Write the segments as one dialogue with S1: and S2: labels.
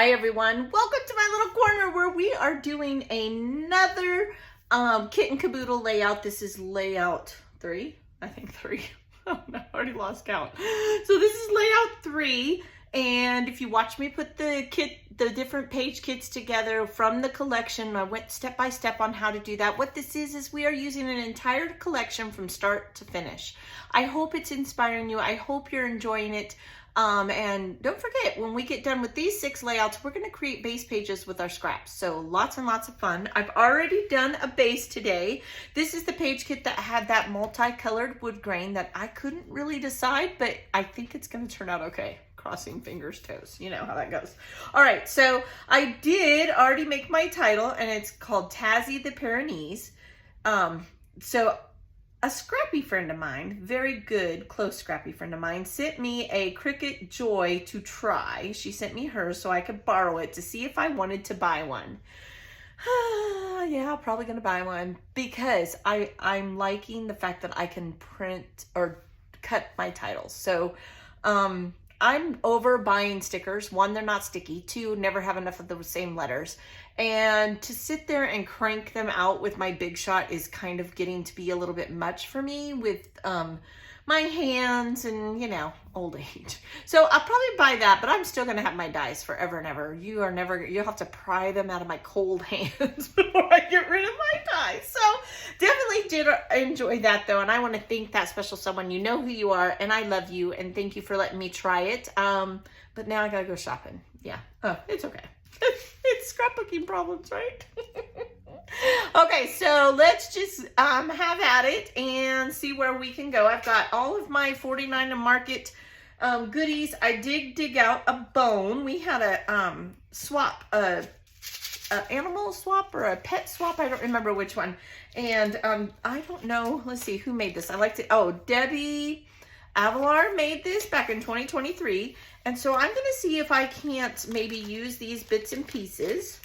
S1: Hi everyone, welcome to my little corner where we are doing another kitten caboodle layout. This is layout 3, I think 3. Oh no, I already lost count. So this is layout 3, and if you watch me put the different page kits together from the collection, I went step by step on how to do that. What this is we are using an entire collection from start to finish. I hope it's inspiring you. I hope you're enjoying it. And don't forget, when we get done with these 6 layouts, we're going to create base pages with our scraps. So lots and lots of fun. I've already done a base today. This is the page kit that had that multicolored wood grain that I couldn't really decide, but I think it's going to turn out okay. Crossing fingers, toes. You know how that goes. All right, so I did already make my title, and it's called Tazzy the Pyrenees. So a scrappy friend of mine, very good, close scrappy friend of mine, sent me a Cricut Joy to try. She sent me hers so I could borrow it to see if I wanted to buy one. Yeah, I'm probably going to buy one because I'm liking the fact that I can print or cut my titles. So, I'm over buying stickers. 1, they're not sticky. 2, never have enough of the same letters. And to sit there and crank them out with my Big Shot is kind of getting to be a little bit much for me with my hands and, you know, old age. So I'll probably buy that, but I'm still going to have my dies forever and ever. You'll have to pry them out of my cold hands before I get rid of my dies. So definitely did enjoy that though. And I want to thank that special someone. You know who you are, and I love you, and thank you for letting me try it. But now I got to go shopping. Yeah. Oh, it's okay. It's scrapbooking problems, right? Okay, so let's just have at it and see where we can go. I've got all of my 49 to Market goodies. I did dig out a bone. We had a swap, a animal swap or a pet swap. I don't remember which one. And I don't know. Let's see who made this. I liked it. Oh, Debbie Avalar made this back in 2023. And so I'm going to see if I can't maybe use these bits and pieces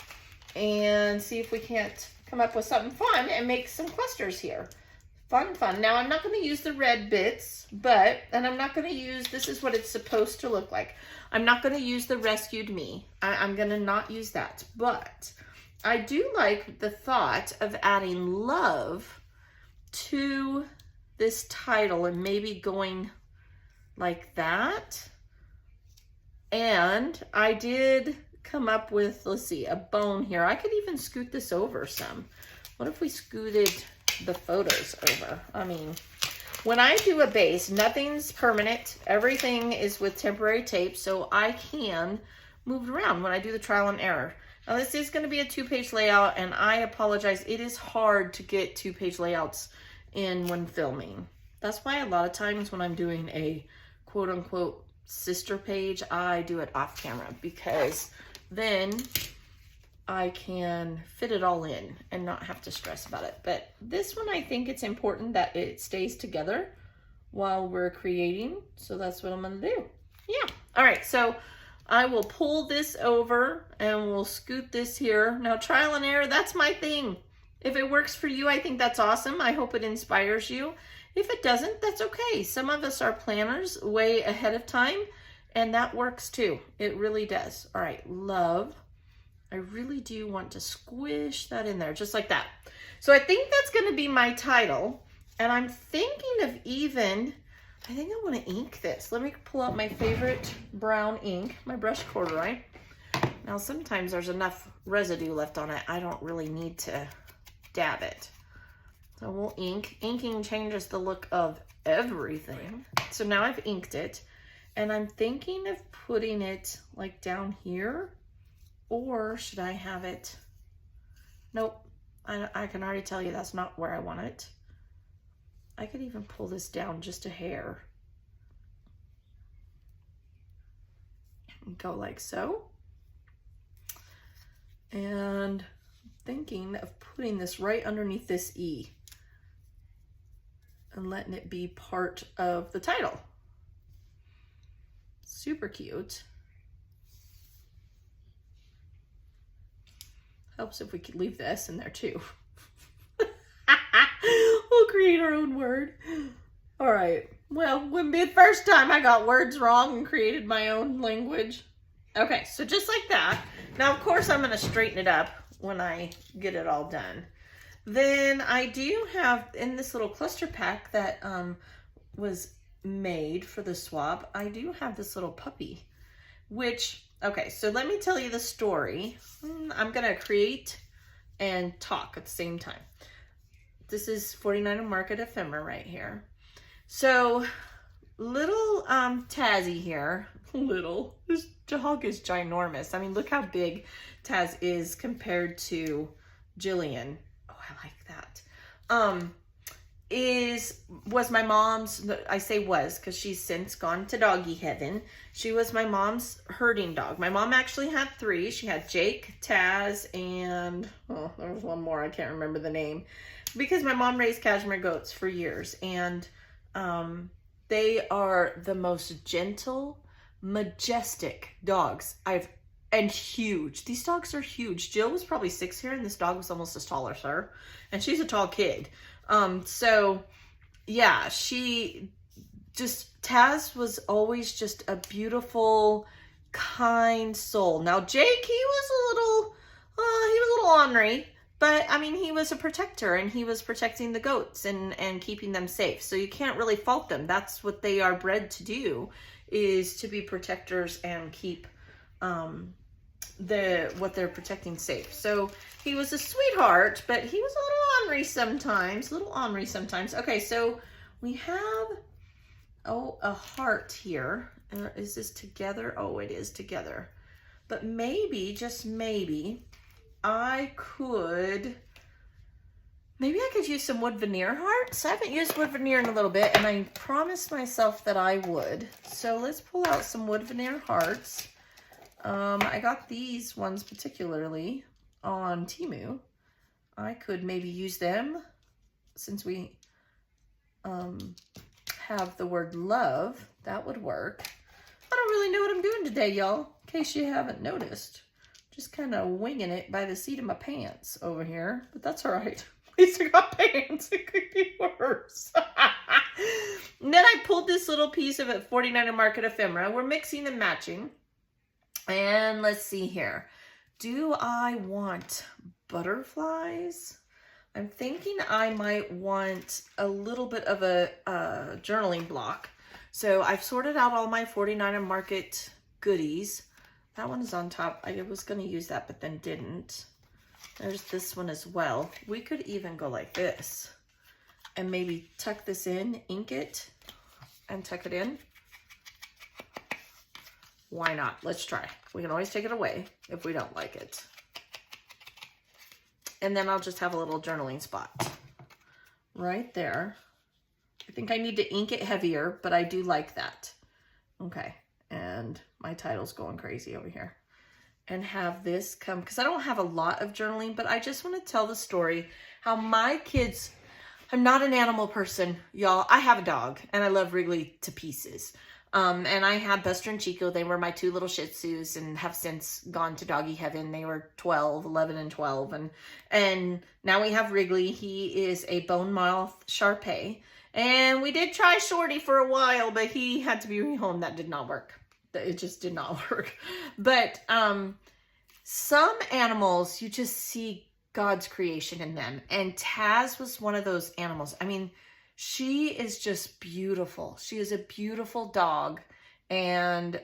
S1: and see if we can't come up with something fun and make some clusters here. Fun. Now, I'm not going to use the red bits, and I'm not going to use, this is what it's supposed to look like. I'm not going to use the rescued me. I'm going to not use that. But I do like the thought of adding love to this title and maybe going like that. And I did come up with, let's see, a bone here. I could even scoot this over some. What if we scooted the photos over? I mean, when I do a base, nothing's permanent. Everything is with temporary tape, so I can move it around when I do the trial and error. Now, this is going to be a 2-page layout, and I apologize. It is hard to get 2-page layouts in when filming. That's why a lot of times when I'm doing a quote-unquote sister page, I do it off camera, because then I can fit it all in and not have to stress about it. But this one, I think it's important that it stays together while we're creating. So that's what I'm going to do. Yeah. All right. So I will pull this over and we'll scoot this here. Now, trial and error, that's my thing. If it works for you, I think that's awesome. I hope it inspires you. If it doesn't, that's okay. Some of us are planners way ahead of time, and that works too. It really does. All right, love. I really do want to squish that in there, just like that. So I think that's going to be my title, and I'm thinking of I think I want to ink this. Let me pull out my favorite brown ink, my brush corduroy. Now, sometimes there's enough residue left on it, I don't really need to dab it. So we'll ink. Inking changes the look of everything. So now I've inked it, and I'm thinking of putting it like down here, or should I have it? Nope, I can already tell you that's not where I want it. I could even pull this down just a hair. Go like so. And thinking of putting this right underneath this E and letting it be part of the title. Super cute. Helps if we could leave the S in there too. We'll create our own word. All right. Well, wouldn't be the first time I got words wrong and created my own language. Okay, so just like that. Now, of course, I'm going to straighten it up when I get it all done. Then I do have in this little cluster pack that was made for the swap, I do have this little puppy, which, okay, so let me tell you the story. I'm going to create and talk at the same time. This is 49er Market ephemera right here. So little Tazzy here, little, this dog is ginormous. I mean, look how big Taz is compared to Jillian. Oh, I like that. Was my mom's, I say was because she's since gone to doggy heaven. She was my mom's herding dog. My mom actually had 3. She had Jake, Taz, and, oh, there was one more. I can't remember the name. Because my mom raised cashmere goats for years. And they are the most gentle, majestic dogs and huge. These dogs are huge. Jill was probably 6 here, and this dog was almost as tall as her. And she's a tall kid. So yeah, Taz was always just a beautiful, kind soul. Now Jake, he was a little ornery, but I mean, he was a protector and he was protecting the goats and keeping them safe. So you can't really fault them. That's what they are bred to do, is to be protectors and keep, what they're protecting safe. So he was a sweetheart, but he was a little ornery sometimes. Okay, so we have, a heart here. Is this together? Oh, it is together. But maybe, just maybe, I could use some wood veneer hearts. I haven't used wood veneer in a little bit, and I promised myself that I would. So let's pull out some wood veneer hearts. I got these ones particularly on Temu. I could maybe use them since we have the word love. That would work. I don't really know what I'm doing today, y'all, in case you haven't noticed. Just kind of winging it by the seat of my pants over here, but that's all right. At least I got pants. It could be worse. And then I pulled this little piece of it, 49er Market ephemera. We're mixing and matching. And let's see here. Do I want butterflies? I'm thinking I might want a little bit of a journaling block. So I've sorted out all my 49er Market goodies. That one is on top. I was going to use that, but then didn't. There's this one as well. We could even go like this and maybe tuck this in, ink it, and tuck it in. Why not? Let's try. We can always take it away if we don't like it. And then I'll just have a little journaling spot right there. I think I need to ink it heavier, but I do like that. Okay. And my title's going crazy over here. And have this come, because I don't have a lot of journaling, but I just want to tell the story how my kids, I'm not an animal person, y'all. I have a dog and I love Wrigley to pieces. And I had Buster and Chico. They were my 2 little Shih Tzus and have since gone to doggy heaven. They were 11 and 12. And now we have Wrigley. He is a bone mouth Shar-Pei. And we did try Shorty for a while, but he had to be rehomed. That did not work. It just did not work. But some animals, you just see God's creation in them. And Taz was one of those animals. I mean, she is just beautiful. She is a beautiful dog. And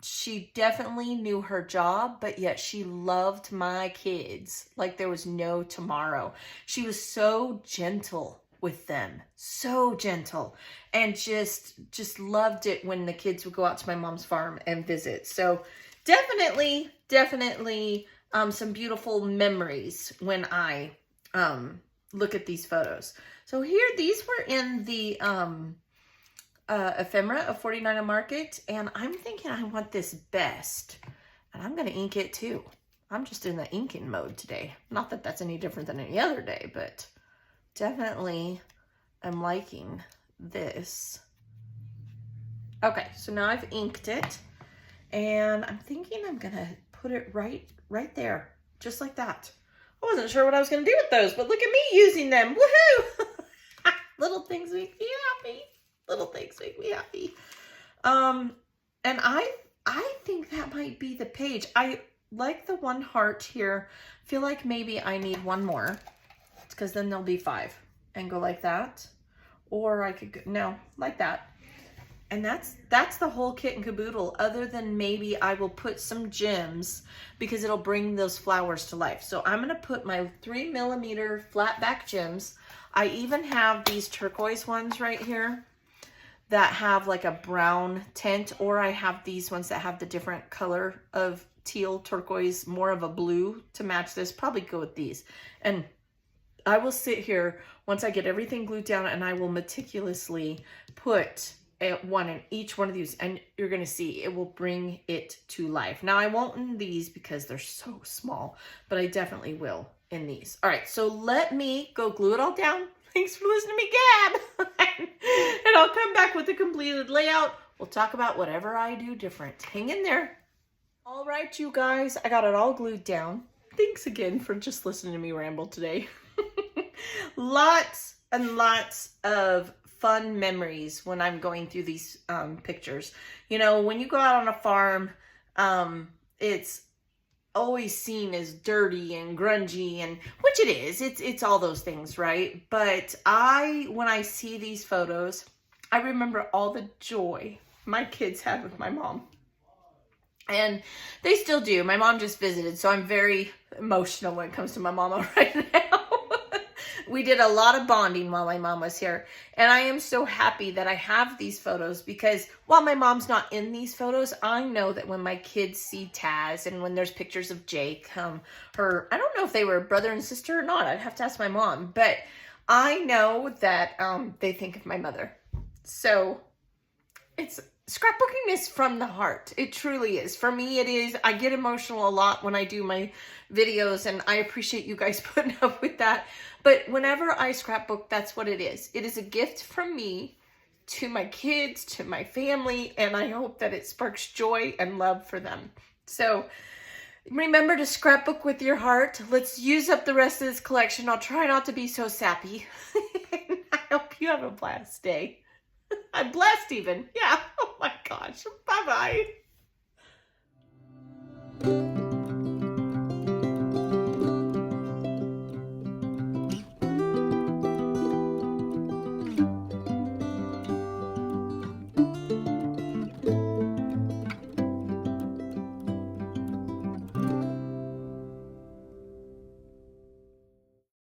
S1: she definitely knew her job, but yet she loved my kids like there was no tomorrow. She was so gentle with them, so gentle, and just loved it when the kids would go out to my mom's farm and visit. So definitely some beautiful memories when I look at these photos. So here, these were in the ephemera of 49er Market, and I'm thinking I want this best, and I'm going to ink it too. I'm just in the inking mode today. Not that that's any different than any other day, but definitely I'm liking this. Okay, so now I've inked it, and I'm thinking I'm going to put it right there, just like that. I wasn't sure what I was going to do with those, but look at me using them. Woohoo! Little things make me happy. Little things make me happy. And I I think that might be the page. I like the one heart here. Feel like maybe I need one more, because then there'll be 5, and go like that. Or I could go, no, like that. And that's the whole kit and caboodle, other than maybe I will put some gems because it'll bring those flowers to life. So I'm gonna put my 3mm flat back gems. I even have these turquoise ones right here that have like a brown tint, or I have these ones that have the different color of teal, turquoise, more of a blue to match this. Probably go with these. And I will sit here once I get everything glued down, and I will meticulously put one in each one of these, and you're gonna see it will bring it to life. Now I won't in these because they're so small, but I definitely will in these. All right, so let me go glue it all down. Thanks for listening to me gab. And I'll come back with the completed layout. We'll talk about whatever I do different. Hang in there. All right, you guys, I got it all glued down. Thanks again for just listening to me ramble today. Lots and lots of fun memories when I'm going through these pictures. You know, when you go out on a farm, it's always seen as dirty and grungy, and which it is. It's all those things, right? But when I see these photos, I remember all the joy my kids had with my mom. And they still do. My mom just visited, so I'm very emotional when it comes to my mama right now. We did a lot of bonding while my mom was here. And I am so happy that I have these photos, because while my mom's not in these photos, I know that when my kids see Taz, and when there's pictures of Jake, I don't know if they were brother and sister or not. I'd have to ask my mom. But I know that they think of my mother. So scrapbooking is from the heart. It truly is. For me, it is. I get emotional a lot when I do my videos, and I appreciate you guys putting up with that. But whenever I scrapbook, that's what it is. It is a gift from me to my kids, to my family, and I hope that it sparks joy and love for them. So remember to scrapbook with your heart. Let's use up the rest of this collection. I'll try not to be so sappy. I hope you have a blessed day. I'm blessed even. Yeah. Oh my gosh. Bye-bye.